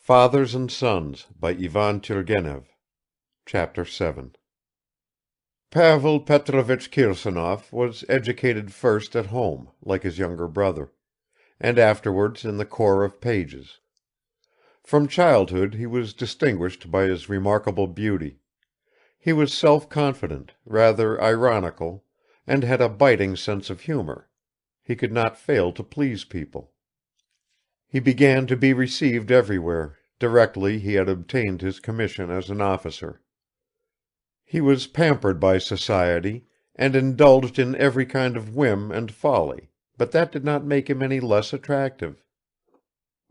Fathers and Sons by Ivan Turgenev. Chapter 7. Pavel Petrovich Kirsanov was educated first at home, like his younger brother, and afterwards in the corps of pages. From childhood he was distinguished by his remarkable beauty. He was self-confident, rather ironical, and had a biting sense of humor. He could not fail to please people. He began to be received everywhere, directly he had obtained his commission as an officer. He was pampered by society, and indulged in every kind of whim and folly, but that did not make him any less attractive.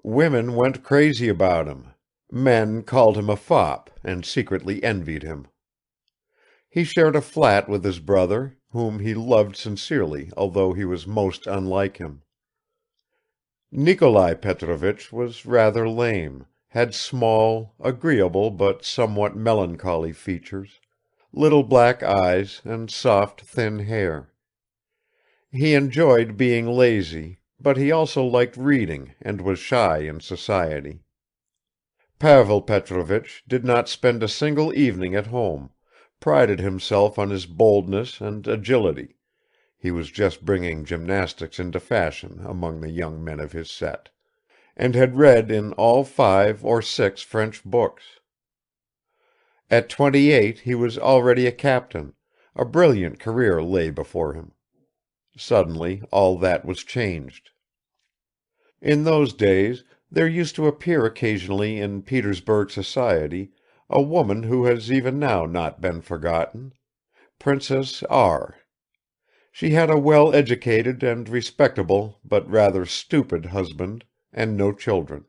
Women went crazy about him. Men called him a fop, and secretly envied him. He shared a flat with his brother, whom he loved sincerely although he was most unlike him. Nikolai Petrovich was rather lame, had small, agreeable but somewhat melancholy features, little black eyes and soft thin hair. He enjoyed being lazy, but he also liked reading and was shy in society. Pavel Petrovich did not spend a single evening at home, prided himself on his boldness and agility. He was just bringing gymnastics into fashion among the young men of his set, and had read in all 5 or 6 French books. At 28 he was already a captain, a brilliant career lay before him. Suddenly all that was changed. In those days there used to appear occasionally in Petersburg society a woman who has even now not been forgotten, Princess R. She had a well-educated and respectable but rather stupid husband and no children.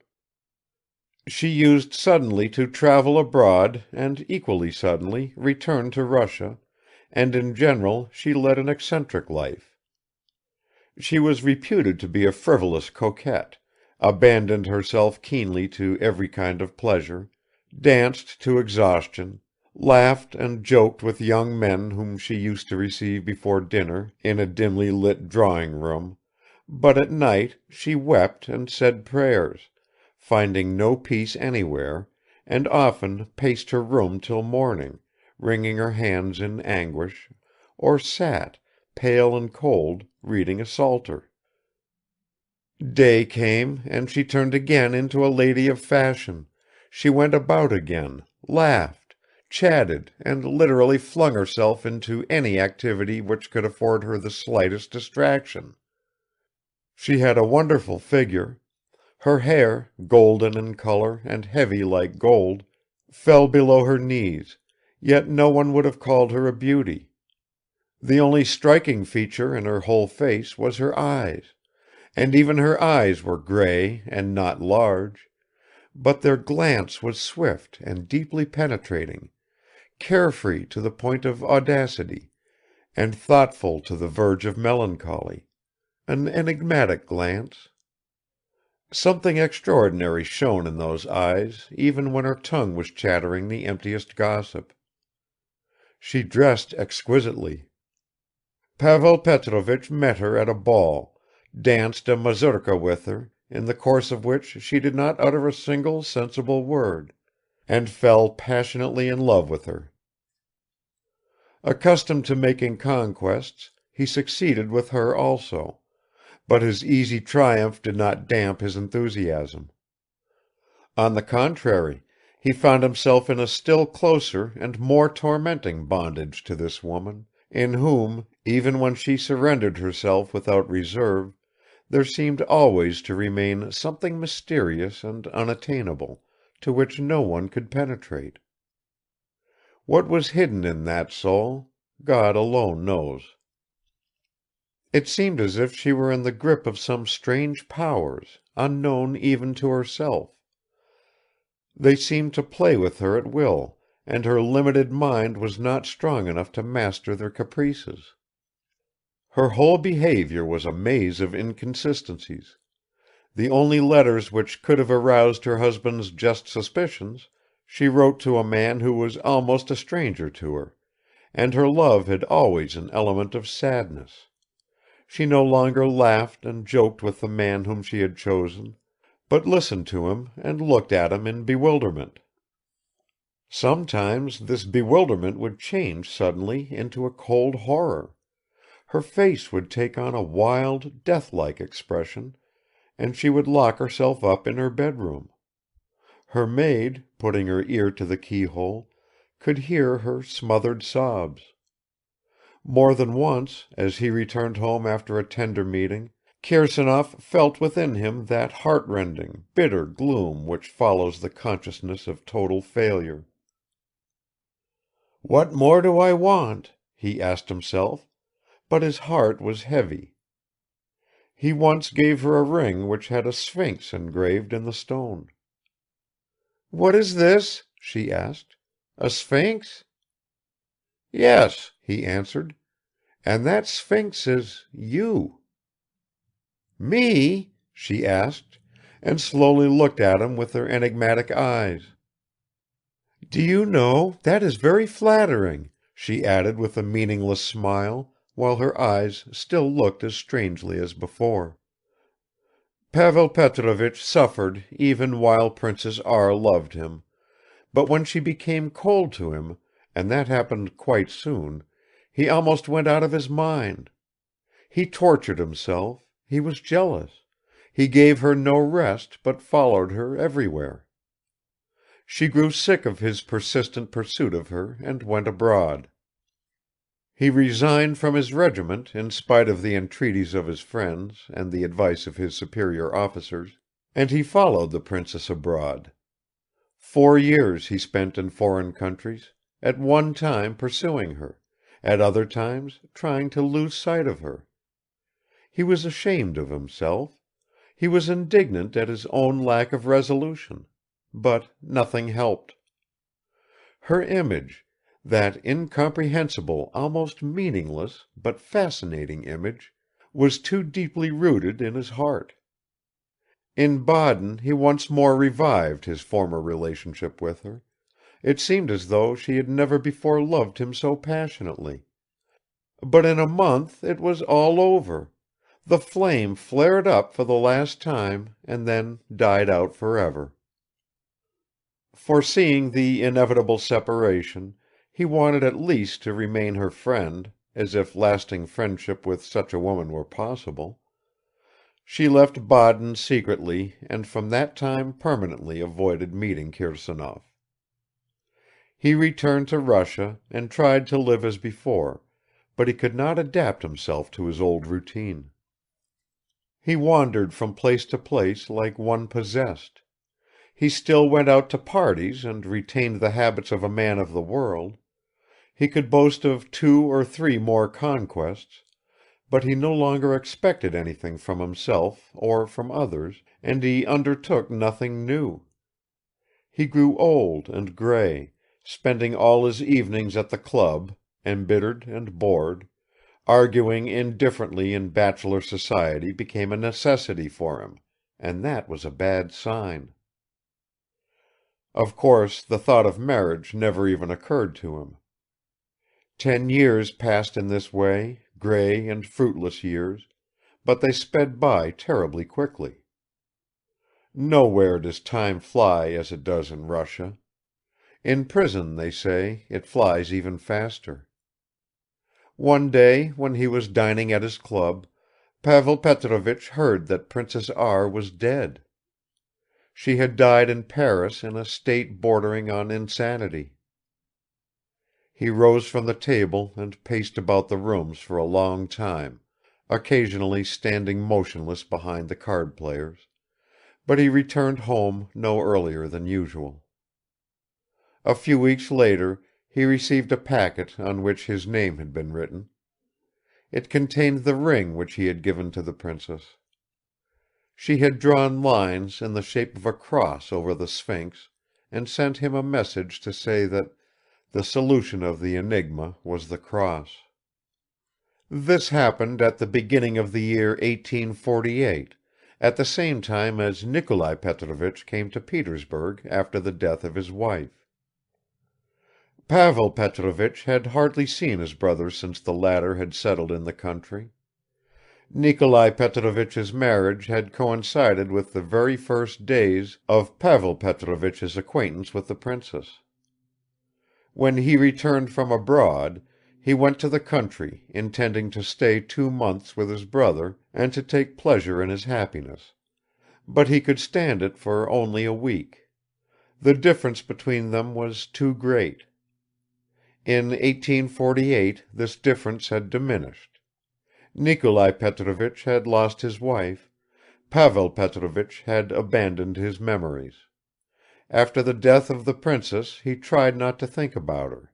She used suddenly to travel abroad and equally suddenly return to Russia, and in general she led an eccentric life. She was reputed to be a frivolous coquette, abandoned herself keenly to every kind of pleasure, danced to exhaustion, laughed and joked with young men whom she used to receive before dinner in a dimly lit drawing-room, but at night she wept and said prayers, finding no peace anywhere, and often paced her room till morning, wringing her hands in anguish, or sat, pale and cold, reading a psalter. Day came, and she turned again into a lady of fashion. She went about again, laughed, chatted and literally flung herself into any activity which could afford her the slightest distraction. She had a wonderful figure. Her hair, golden in color and heavy like gold, fell below her knees, yet no one would have called her a beauty. The only striking feature in her whole face was her eyes, and even her eyes were gray and not large, but their glance was swift and deeply penetrating, carefree to the point of audacity, and thoughtful to the verge of melancholy, an enigmatic glance. Something extraordinary shone in those eyes even when her tongue was chattering the emptiest gossip. She dressed exquisitely. Pavel Petrovich met her at a ball, danced a mazurka with her, in the course of which she did not utter a single sensible word, and fell passionately in love with her. Accustomed to making conquests, he succeeded with her also, but his easy triumph did not damp his enthusiasm. On the contrary, he found himself in a still closer and more tormenting bondage to this woman, in whom, even when she surrendered herself without reserve, there seemed always to remain something mysterious and unattainable, to which no one could penetrate. What was hidden in that soul, God alone knows. It seemed as if she were in the grip of some strange powers, unknown even to herself. They seemed to play with her at will, and her limited mind was not strong enough to master their caprices. Her whole behavior was a maze of inconsistencies. The only letters which could have aroused her husband's just suspicions she wrote to a man who was almost a stranger to her, and her love had always an element of sadness. She no longer laughed and joked with the man whom she had chosen, but listened to him and looked at him in bewilderment. Sometimes this bewilderment would change suddenly into a cold horror. Her face would take on a wild, death-like expression, and she would lock herself up in her bedroom. Her maid, putting her ear to the keyhole, could hear her smothered sobs. More than once, as he returned home after a tender meeting, Kirsanov felt within him that heartrending, bitter gloom which follows the consciousness of total failure. "What more do I want?" he asked himself, but his heart was heavy. He once gave her a ring which had a sphinx engraved in the stone. "What is this?" she asked. "A sphinx?" "Yes," he answered, "and that sphinx is you." "Me?" she asked, and slowly looked at him with her enigmatic eyes. "Do you know, that is very flattering," she added with a meaningless smile, while her eyes still looked as strangely as before. Pavel Petrovich suffered even while Princess R. loved him, but when she became cold to him, and that happened quite soon, he almost went out of his mind. He tortured himself, he was jealous, he gave her no rest but followed her everywhere. She grew sick of his persistent pursuit of her and went abroad. He resigned from his regiment in spite of the entreaties of his friends and the advice of his superior officers, and he followed the princess abroad. 4 years he spent in foreign countries, at one time pursuing her, at other times trying to lose sight of her. He was ashamed of himself, he was indignant at his own lack of resolution, but nothing helped. Her image, that incomprehensible, almost meaningless, but fascinating image, was too deeply rooted in his heart. In Baden he once more revived his former relationship with her. It seemed as though she had never before loved him so passionately. But in a month it was all over. The flame flared up for the last time and then died out forever. Foreseeing the inevitable separation, he wanted at least to remain her friend, as if lasting friendship with such a woman were possible. She left Baden secretly and from that time permanently avoided meeting Kirsanov. He returned to Russia and tried to live as before, but he could not adapt himself to his old routine. He wandered from place to place like one possessed. He still went out to parties and retained the habits of a man of the world, he could boast of 2 or 3 more conquests, but he no longer expected anything from himself or from others, and he undertook nothing new. He grew old and grey, spending all his evenings at the club, embittered and bored, arguing indifferently in bachelor society became a necessity for him, and that was a bad sign. Of course the thought of marriage never even occurred to him. 10 years passed in this way, grey and fruitless years, but they sped by terribly quickly. Nowhere does time fly as it does in Russia. In prison, they say, it flies even faster. One day when he was dining at his club, Pavel Petrovich heard that Princess R. was dead. She had died in Paris in a state bordering on insanity. He rose from the table and paced about the rooms for a long time, occasionally standing motionless behind the card players, but he returned home no earlier than usual. A few weeks later he received a packet on which his name had been written. It contained the ring which he had given to the princess. She had drawn lines in the shape of a cross over the sphinx and sent him a message to say that the solution of the enigma was the cross. This happened at the beginning of the year 1848, at the same time as Nikolai Petrovich came to Petersburg after the death of his wife. Pavel Petrovich had hardly seen his brother since the latter had settled in the country. Nikolai Petrovich's marriage had coincided with the very first days of Pavel Petrovich's acquaintance with the princess. When he returned from abroad, he went to the country, intending to stay 2 months with his brother and to take pleasure in his happiness, but he could stand it for only a week. The difference between them was too great. In 1848 this difference had diminished. Nikolai Petrovich had lost his wife, Pavel Petrovich had abandoned his memories. After the death of the princess he tried not to think about her.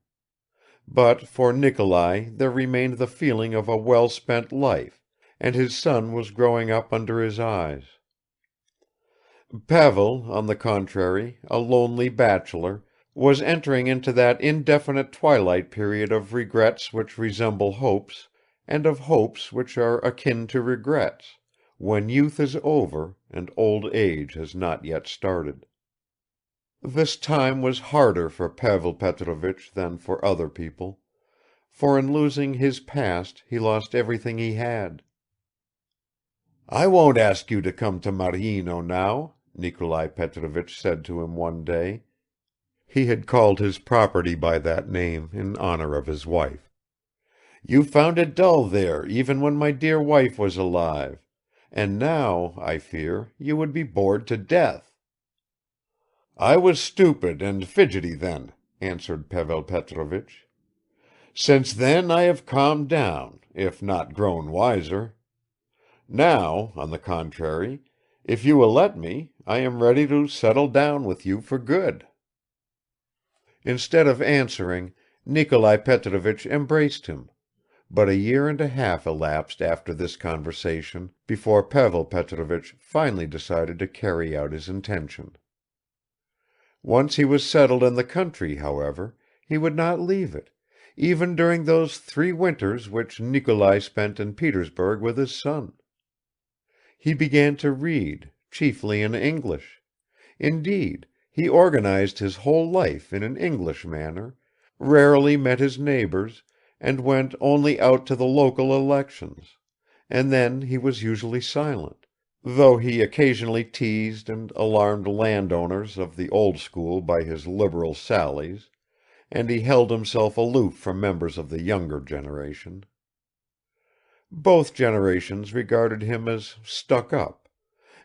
But for Nikolai there remained the feeling of a well-spent life, and his son was growing up under his eyes. Pavel, on the contrary, a lonely bachelor, was entering into that indefinite twilight period of regrets which resemble hopes, and of hopes which are akin to regrets, when youth is over and old age has not yet started. This time was harder for Pavel Petrovich than for other people, for in losing his past he lost everything he had. "I won't ask you to come to Maryino now," Nikolai Petrovich said to him one day. He had called his property by that name in honor of his wife. "You found it dull there even when my dear wife was alive, and now, I fear, you would be bored to death." "I was stupid and fidgety then," answered Pavel Petrovich. "Since then I have calmed down, if not grown wiser. Now, on the contrary, if you will let me, I am ready to settle down with you for good." Instead of answering, Nikolai Petrovich embraced him, but a year and a half elapsed after this conversation before Pavel Petrovich finally decided to carry out his intention. Once he was settled in the country, however, he would not leave it, even during those 3 winters which Nikolai spent in Petersburg with his son. He began to read, chiefly in English; indeed, he organized his whole life in an English manner, rarely met his neighbors, and went only out to the local elections, and then he was usually silent, though he occasionally teased and alarmed landowners of the old school by his liberal sallies, and he held himself aloof from members of the younger generation. Both generations regarded him as stuck up,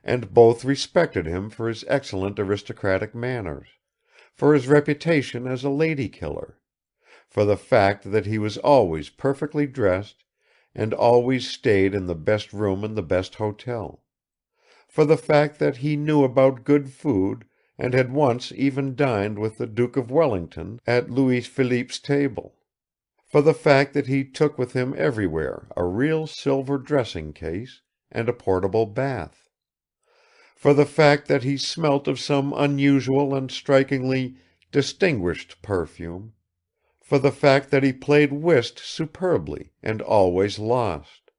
and both respected him for his excellent aristocratic manners, for his reputation as a lady killer, for the fact that he was always perfectly dressed and always stayed in the best room in the best hotel, for the fact that he knew about good food and had once even dined with the Duke of Wellington at Louis Philippe's table, for the fact that he took with him everywhere a real silver dressing case and a portable bath, for the fact that he smelt of some unusual and strikingly distinguished perfume, for the fact that he played whist superbly and always lost.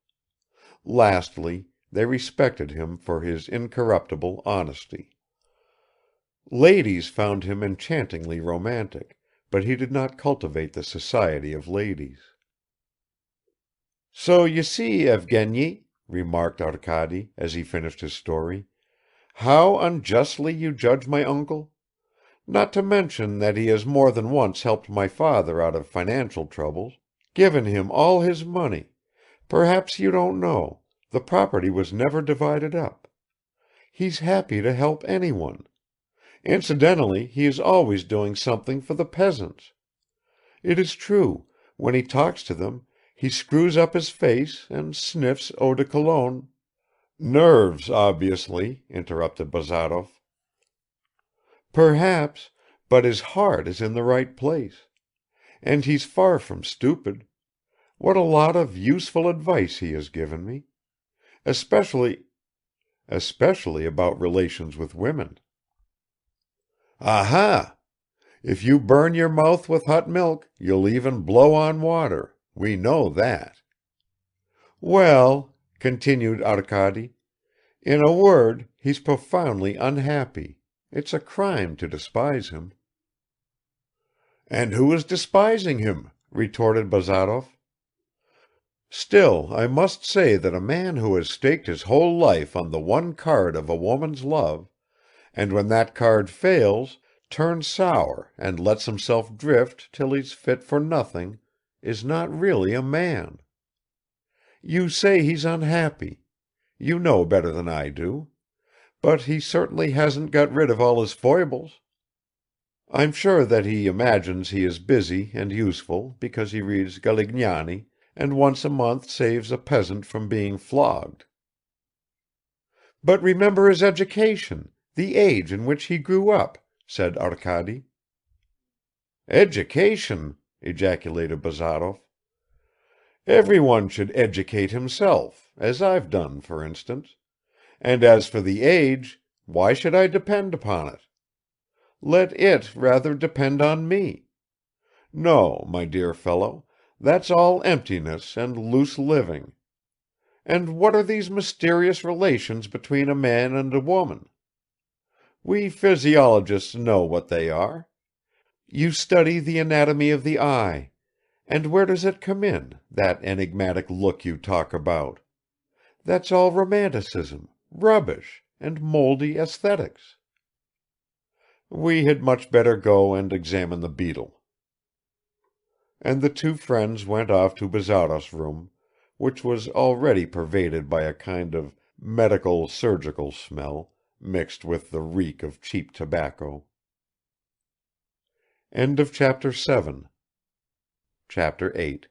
Lastly, they respected him for his incorruptible honesty. Ladies found him enchantingly romantic, but he did not cultivate the society of ladies. "So you see, Evgeny," remarked Arkady, as he finished his story, "how unjustly you judge my uncle. Not to mention that he has more than once helped my father out of financial troubles, given him all his money. Perhaps you don't know, the property was never divided up. He's happy to help anyone. Incidentally, he is always doing something for the peasants. It is true, when he talks to them, he screws up his face and sniffs eau de cologne." "Nerves, obviously," interrupted Bazarov. "Perhaps, but his heart is in the right place. And he's far from stupid. What a lot of useful advice he has given me. Especially about relations with women." "Aha! If you burn your mouth with hot milk, you'll even blow on water. We know that." "Well," continued Arkady, "in a word, he's profoundly unhappy. It's a crime to despise him." "And who is despising him?" retorted Bazarov. Still, I must say that a man who has staked his whole life on the one card of a woman's love, and when that card fails, turns sour and lets himself drift till he's fit for nothing, is not really a man. You say he's unhappy. You know better than I do. But he certainly hasn't got rid of all his foibles. I'm sure that he imagines he is busy and useful because he reads Galignani and once a month saves a peasant from being flogged. But remember his education, the age in which he grew up, said Arkady. Education? Ejaculated Bazarov. Everyone should educate himself, as I've done, for instance. And as for the age, why should I depend upon it? Let it rather depend on me. No, my dear fellow, that's all emptiness and loose living. And what are these mysterious relations between a man and a woman? We physiologists know what they are. You study the anatomy of the eye, and where does it come in, that enigmatic look you talk about? That's all romanticism, rubbish, and moldy aesthetics. We had much better go and examine the beetle. And the two friends went off to Bazarov's room, which was already pervaded by a kind of medical surgical smell, mixed with the reek of cheap tobacco. End of chapter 7. Chapter 8.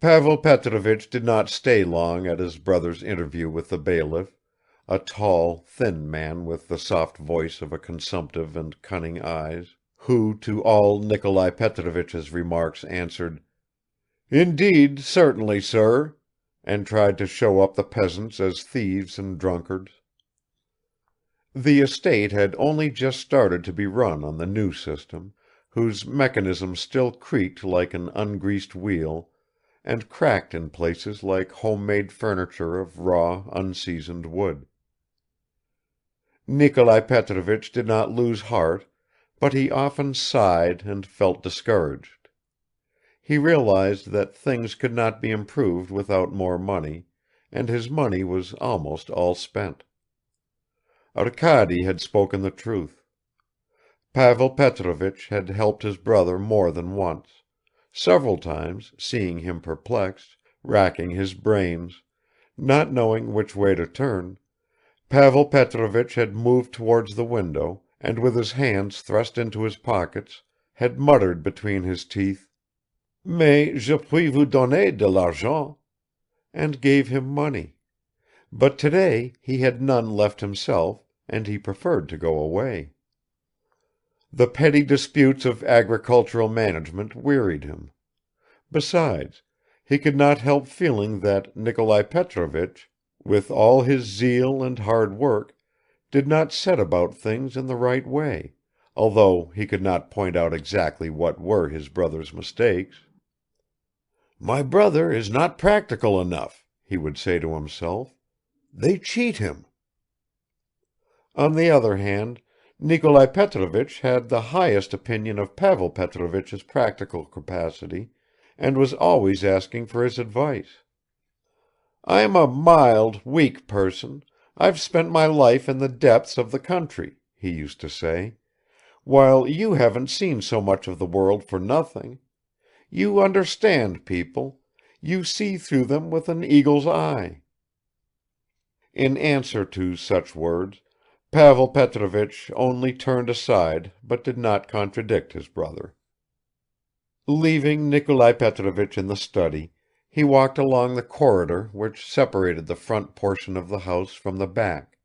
Pavel Petrovich did not stay long at his brother's interview with the bailiff, a tall, thin man with the soft voice of a consumptive and cunning eyes, who to all Nikolai Petrovich's remarks answered, "Indeed, certainly, sir," and tried to show up the peasants as thieves and drunkards. The estate had only just started to be run on the new system, whose mechanism still creaked like an ungreased wheel and cracked in places like homemade furniture of raw, unseasoned wood. Nikolai Petrovich did not lose heart, but he often sighed and felt discouraged. He realized that things could not be improved without more money, and his money was almost all spent. Arkady had spoken the truth. Pavel Petrovich had helped his brother more than once, several times, seeing him perplexed, racking his brains, not knowing which way to turn. Pavel Petrovich had moved towards the window, and with his hands thrust into his pockets, had muttered between his teeth, "Mais je puis vous donner de l'argent," and gave him money. But today he had none left himself, and he preferred to go away. The petty disputes of agricultural management wearied him. Besides, he could not help feeling that Nikolai Petrovich, with all his zeal and hard work, did not set about things in the right way, although he could not point out exactly what were his brother's mistakes. "My brother is not practical enough," he would say to himself. "They cheat him." On the other hand, Nikolai Petrovich had the highest opinion of Pavel Petrovich's practical capacity, and was always asking for his advice. "I'm a mild, weak person, I've spent my life in the depths of the country," he used to say, "while you haven't seen so much of the world for nothing. You understand people, you see through them with an eagle's eye." In answer to such words, Pavel Petrovich only turned aside but did not contradict his brother. Leaving Nikolai Petrovich in the study, he walked along the corridor which separated the front portion of the house from the back.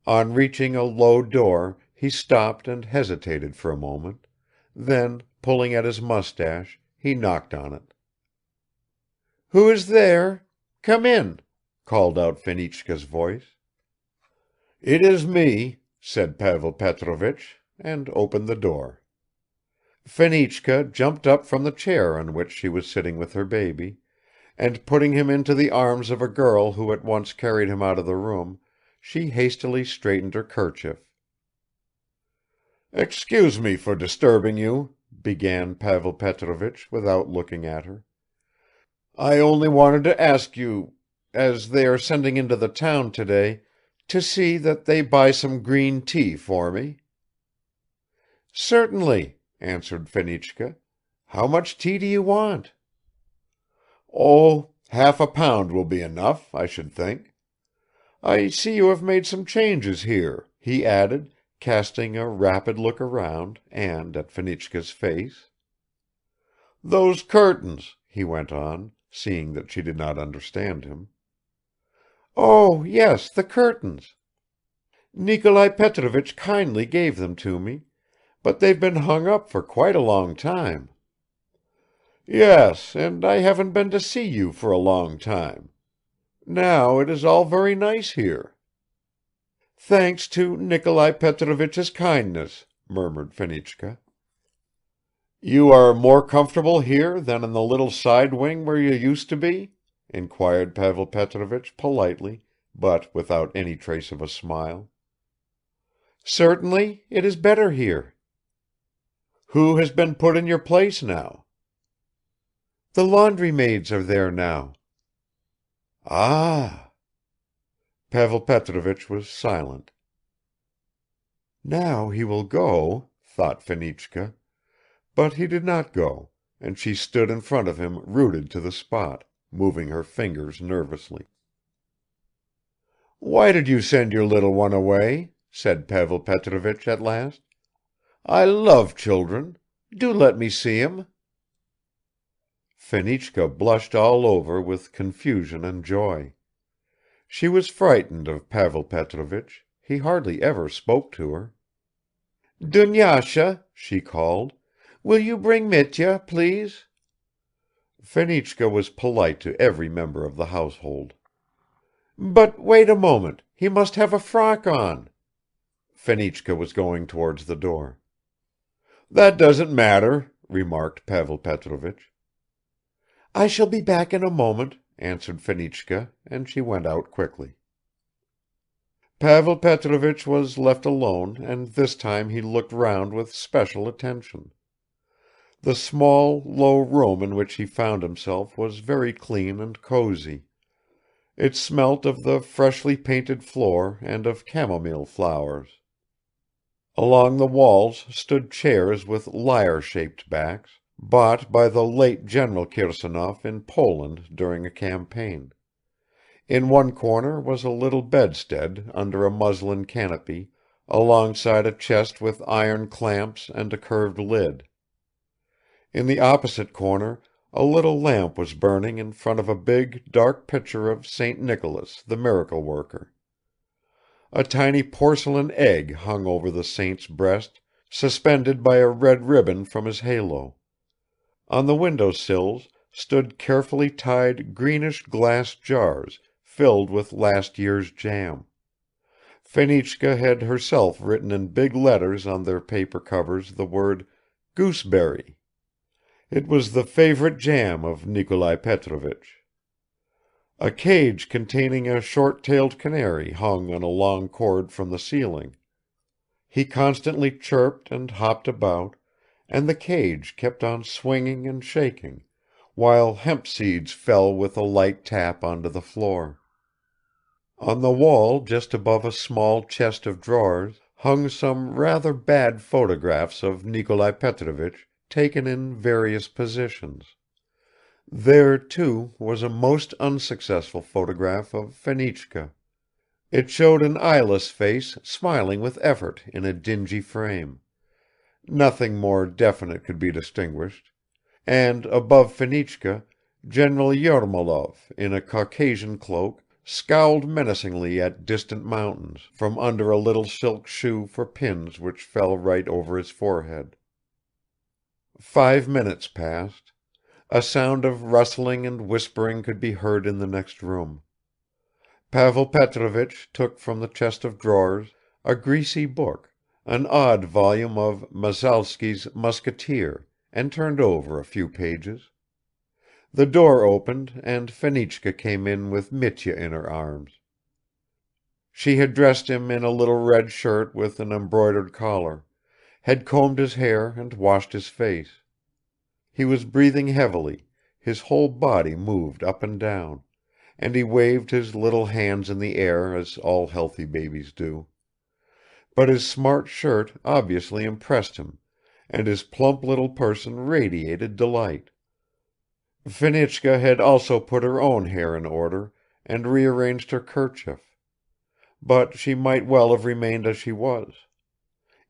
On reaching a low door he stopped and hesitated for a moment, then, pulling at his mustache, he knocked on it. "Who is there? Come in," called out Fenichka's voice. "It is me," said Pavel Petrovich, and opened the door. Fenichka jumped up from the chair on which she was sitting with her baby, and putting him into the arms of a girl who at once carried him out of the room, she hastily straightened her kerchief. "Excuse me for disturbing you," began Pavel Petrovich without looking at her. I only wanted to ask you, as they are sending into the town today, to see that they buy some green tea for me." "Certainly," answered Fenichka. "How much tea do you want?" "Oh, half a pound will be enough, I should think. I see you have made some changes here," he added, casting a rapid look around and at Fenichka's face. "Those curtains," he went on, seeing that she did not understand him. "Oh, yes, the curtains. Nikolai Petrovich kindly gave them to me, but they've been hung up for quite a long time." "Yes, and I haven't been to see you for a long time. Now it is all very nice here." "Thanks to Nikolai Petrovich's kindness," murmured Fenichka. "You are more comfortable here than in the little side wing where you used to be?" inquired Pavel Petrovich politely, but without any trace of a smile. "Certainly, it is better here." "Who has been put in your place now?" "The laundry maids are there now." "Ah!" Pavel Petrovich was silent. "Now he will go," thought Fenichka, but he did not go, and she stood in front of him rooted to the spot, moving her fingers nervously. "Why did you send your little one away?" said Pavel Petrovich at last. "I love children. Do let me see him." Fenichka blushed all over with confusion and joy. She was frightened of Pavel Petrovich; he hardly ever spoke to her. "Dunyasha," she called, "will you bring Mitya, please?" Fenichka was polite to every member of the household. "But wait a moment, he must have a frock on." Fenichka was going towards the door. "That doesn't matter," remarked Pavel Petrovich. "I shall be back in a moment," answered Fenichka, and she went out quickly. Pavel Petrovich was left alone and this time he looked round with special attention. The small, low room in which he found himself was very clean and cosy. It smelt of the freshly painted floor and of chamomile flowers. Along the walls stood chairs with lyre-shaped backs, bought by the late General Kirsanov in Poland during a campaign. In one corner was a little bedstead under a muslin canopy, alongside a chest with iron clamps and a curved lid. In the opposite corner a little lamp was burning in front of a big, dark picture of Saint Nicholas, the miracle worker. A tiny porcelain egg hung over the saint's breast, suspended by a red ribbon from his halo. On the window sills stood carefully tied greenish glass jars filled with last year's jam. Fenichka had herself written in big letters on their paper covers the word "gooseberry." It was the favorite jam of Nikolai Petrovich. A cage containing a short-tailed canary hung on a long cord from the ceiling. He constantly chirped and hopped about, and the cage kept on swinging and shaking, while hemp seeds fell with a light tap onto the floor. On the wall just above a small chest of drawers hung some rather bad photographs of Nikolai Petrovich taken in various positions. There, too, was a most unsuccessful photograph of Fenichka. It showed an eyeless face smiling with effort in a dingy frame; nothing more definite could be distinguished, and above Fenichka, General Yermolov, in a Caucasian cloak, scowled menacingly at distant mountains, from under a little silk shoe for pins which fell right over his forehead. 5 minutes passed. A sound of rustling and whispering could be heard in the next room. Pavel Petrovich took from the chest of drawers a greasy book, an odd volume of Masalski's Musketeer, and turned over a few pages. The door opened and Fenichka came in with Mitya in her arms. She had dressed him in a little red shirt with an embroidered collar, had combed his hair and washed his face. He was breathing heavily, His whole body moved up and down, and he waved his little hands in the air as all healthy babies do. But his smart shirt obviously impressed him, and his plump little person radiated delight. Fenichka had also put her own hair in order and rearranged her kerchief. But she might well have remained as she was.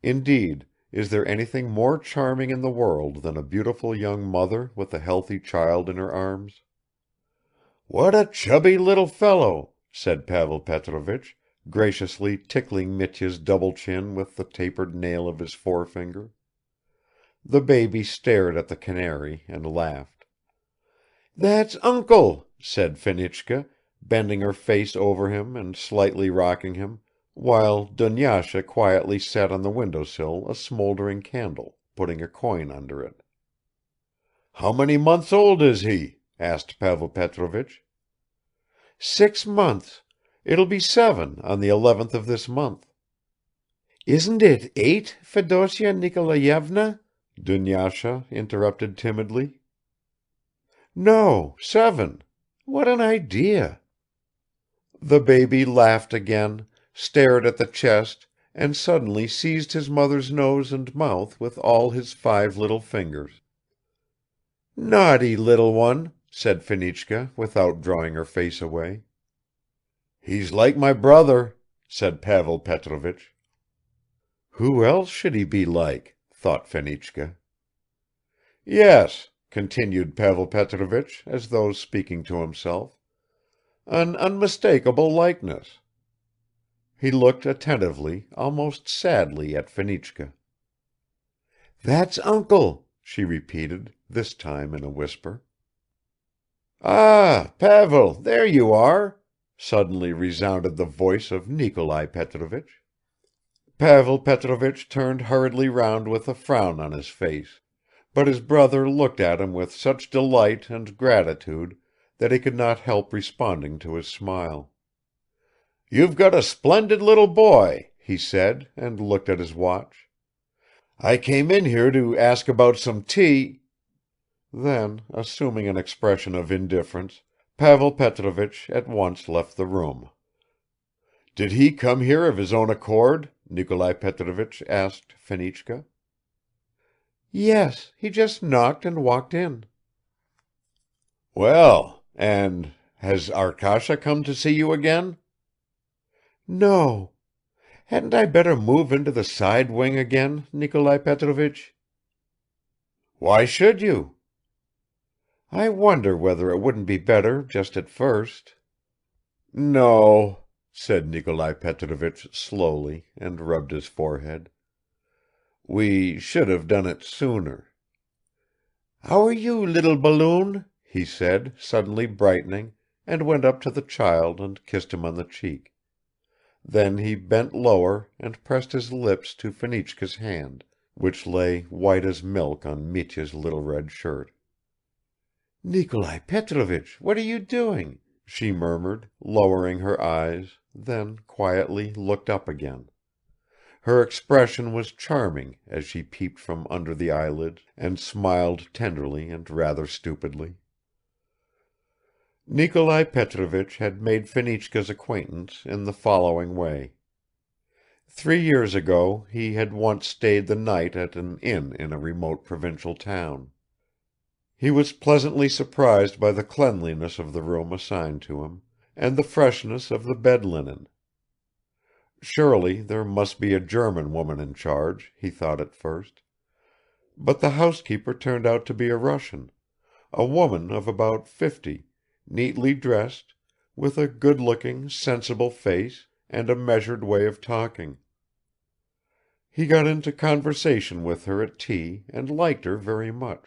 Indeed, is there anything more charming in the world than a beautiful young mother with a healthy child in her arms? "What a chubby little fellow," said Pavel Petrovich, graciously tickling Mitya's double chin with the tapered nail of his forefinger. The baby stared at the canary and laughed. "That's uncle," said Fenichka, bending her face over him and slightly rocking him, while Dunyasha quietly set on the window sill a smoldering candle, putting a coin under it. "How many months old is he?" asked Pavel Petrovich. 6 months. It'll be 7 on the 11th of this month." "Isn't it 8, Fedosya Nikolayevna?" Dunyasha interrupted timidly. "No, 7. What an idea!" The baby laughed again, stared at the chest and suddenly seized his mother's nose and mouth with all his 5 little fingers. "Naughty little one," said Fenichka without drawing her face away. "He's like my brother," said Pavel Petrovich. "Who else should he be like?" thought Fenichka. "Yes," continued Pavel Petrovich, as though speaking to himself, "an unmistakable likeness." He looked attentively, almost sadly, at Fenichka. "That's uncle," she repeated, this time in a whisper. "Ah, Pavel, there you are!" suddenly resounded the voice of Nikolai Petrovich. Pavel Petrovich turned hurriedly round with a frown on his face, but his brother looked at him with such delight and gratitude that he could not help responding to his smile. "You've got a splendid little boy," he said, and looked at his watch. "I came in here to ask about some tea." Then, assuming an expression of indifference, Pavel Petrovich at once left the room. "Did he come here of his own accord?" Nikolai Petrovich asked Fenichka. "Yes, he just knocked and walked in." "Well, and has Arkasha come to see you again?" "No. Hadn't I better move into the side wing again, Nikolai Petrovich?" "Why should you?" "I wonder whether it wouldn't be better just at first." "No," said Nikolai Petrovich slowly and rubbed his forehead. "We should have done it sooner." "How are you, little balloon?" he said, suddenly brightening, and went up to the child and kissed him on the cheek. Then he bent lower and pressed his lips to Fenichka's hand, which lay white as milk on Mitya's little red shirt. "Nikolai Petrovich, what are you doing?" she murmured, lowering her eyes, then quietly looked up again. Her expression was charming as she peeped from under the eyelids and smiled tenderly and rather stupidly. Nikolai Petrovich had made Fenichka's acquaintance in the following way. 3 years ago he had once stayed the night at an inn in a remote provincial town. He was pleasantly surprised by the cleanliness of the room assigned to him, and the freshness of the bed linen. Surely there must be a German woman in charge, he thought at first. But the housekeeper turned out to be a Russian, a woman of about 50, neatly dressed, with a good-looking, sensible face and a measured way of talking. He got into conversation with her at tea and liked her very much.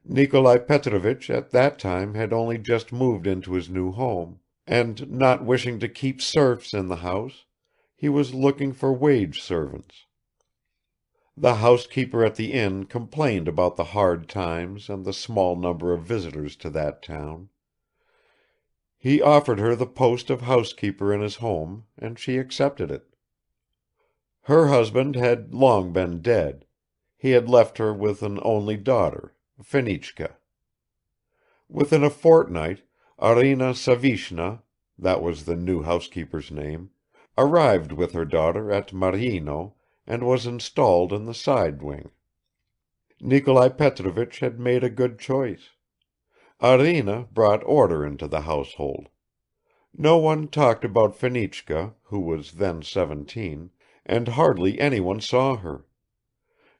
Nikolai Petrovich at that time had only just moved into his new home, and not wishing to keep serfs in the house, he was looking for wage servants. The housekeeper at the inn complained about the hard times and the small number of visitors to that town. He offered her the post of housekeeper in his home, and she accepted it. Her husband had long been dead; he had left her with an only daughter, Fenichka. Within a fortnight, Arina Savishna, that was the new housekeeper's name, arrived with her daughter at Maryino and was installed in the side wing. Nikolai Petrovich had made a good choice. Arina brought order into the household. No one talked about Fenichka, who was then 17, and hardly anyone saw her.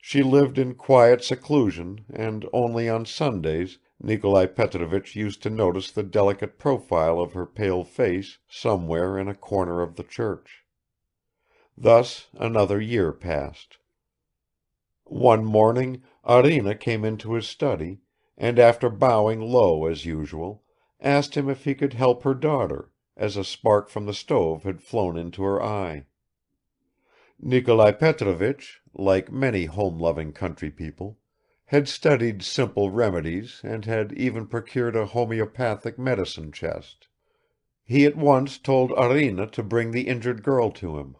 She lived in quiet seclusion, and only on Sundays Nikolai Petrovich used to notice the delicate profile of her pale face somewhere in a corner of the church. Thus another year passed. One morning Arina came into his study, and after bowing low as usual, asked him if he could help her daughter, as a spark from the stove had flown into her eye. Nikolai Petrovich, like many home-loving country people, had studied simple remedies and had even procured a homeopathic medicine chest. He at once told Arina to bring the injured girl to him.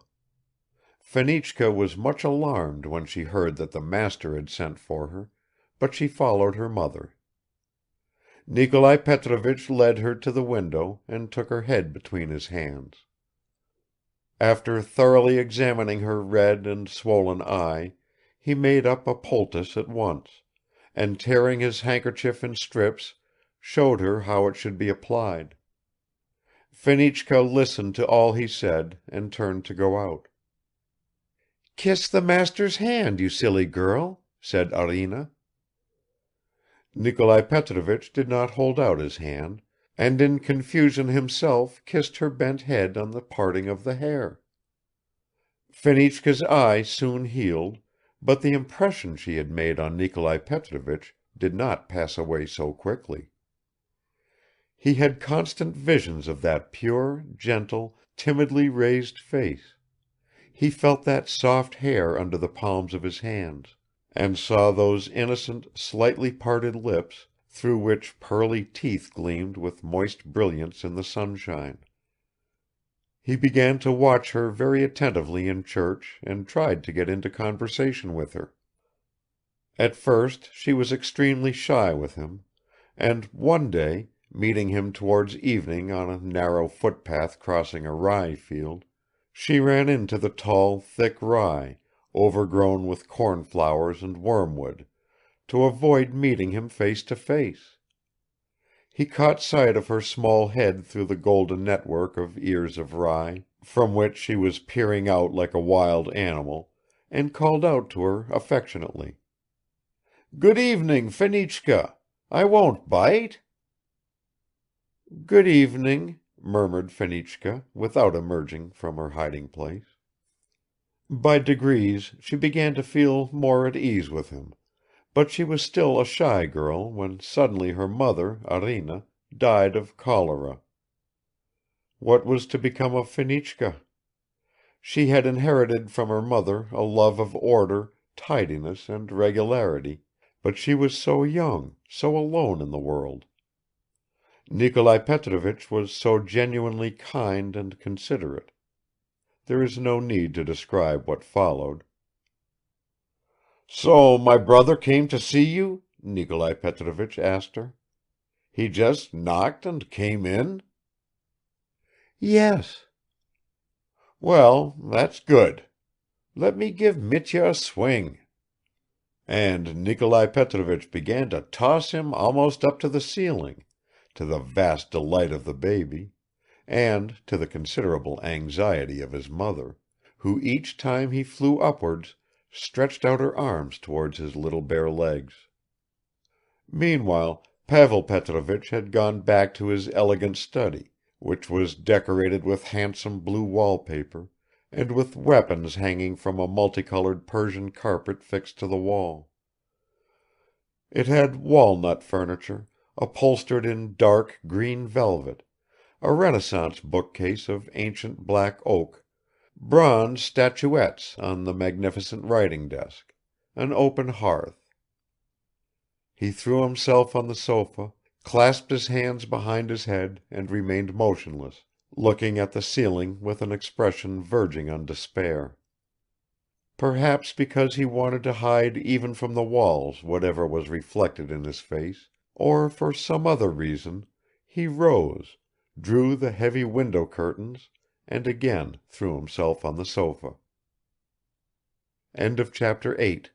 Fenichka was much alarmed when she heard that the master had sent for her, but she followed her mother. Nikolai Petrovich led her to the window and took her head between his hands. After thoroughly examining her red and swollen eye, he made up a poultice at once, and tearing his handkerchief in strips, showed her how it should be applied. Fenichka listened to all he said and turned to go out. "Kiss the master's hand, you silly girl," said Arina. Nikolai Petrovich did not hold out his hand, and in confusion himself kissed her bent head on the parting of the hair. Fenichka's eye soon healed, but the impression she had made on Nikolai Petrovich did not pass away so quickly. He had constant visions of that pure, gentle, timidly raised face; he felt that soft hair under the palms of his hands, and saw those innocent, slightly parted lips, through which pearly teeth gleamed with moist brilliance in the sunshine. He began to watch her very attentively in church and tried to get into conversation with her. At first she was extremely shy with him, and one day, meeting him towards evening on a narrow footpath crossing a rye field, she ran into the tall, thick rye, overgrown with cornflowers and wormwood, to avoid meeting him face to face. He caught sight of her small head through the golden network of ears of rye, from which she was peering out like a wild animal, and called out to her affectionately. "Good evening, Fenichka. I won't bite." "Good evening," murmured Fenichka, without emerging from her hiding place. By degrees she began to feel more at ease with him, but she was still a shy girl when suddenly her mother, Arina, died of cholera. What was to become of Fenichka? She had inherited from her mother a love of order, tidiness and regularity, but she was so young, so alone in the world. Nikolai Petrovich was so genuinely kind and considerate. There is no need to describe what followed. "So my brother came to see you?" Nikolai Petrovich asked her. "He just knocked and came in?" "Yes." "Well, that's good. Let me give Mitya a swing." And Nikolai Petrovich began to toss him almost up to the ceiling, to the vast delight of the baby, and to the considerable anxiety of his mother, who each time he flew upwards stretched out her arms towards his little bare legs. Meanwhile Pavel Petrovich had gone back to his elegant study, which was decorated with handsome blue wallpaper, and with weapons hanging from a multicolored Persian carpet fixed to the wall. It had walnut furniture, upholstered in dark green velvet, a Renaissance bookcase of ancient black oak, bronze statuettes on the magnificent writing desk, an open hearth. He threw himself on the sofa, clasped his hands behind his head and remained motionless, looking at the ceiling with an expression verging on despair. Perhaps because he wanted to hide even from the walls whatever was reflected in his face, or for some other reason, he rose, drew the heavy window curtains and again threw himself on the sofa. Chapter 9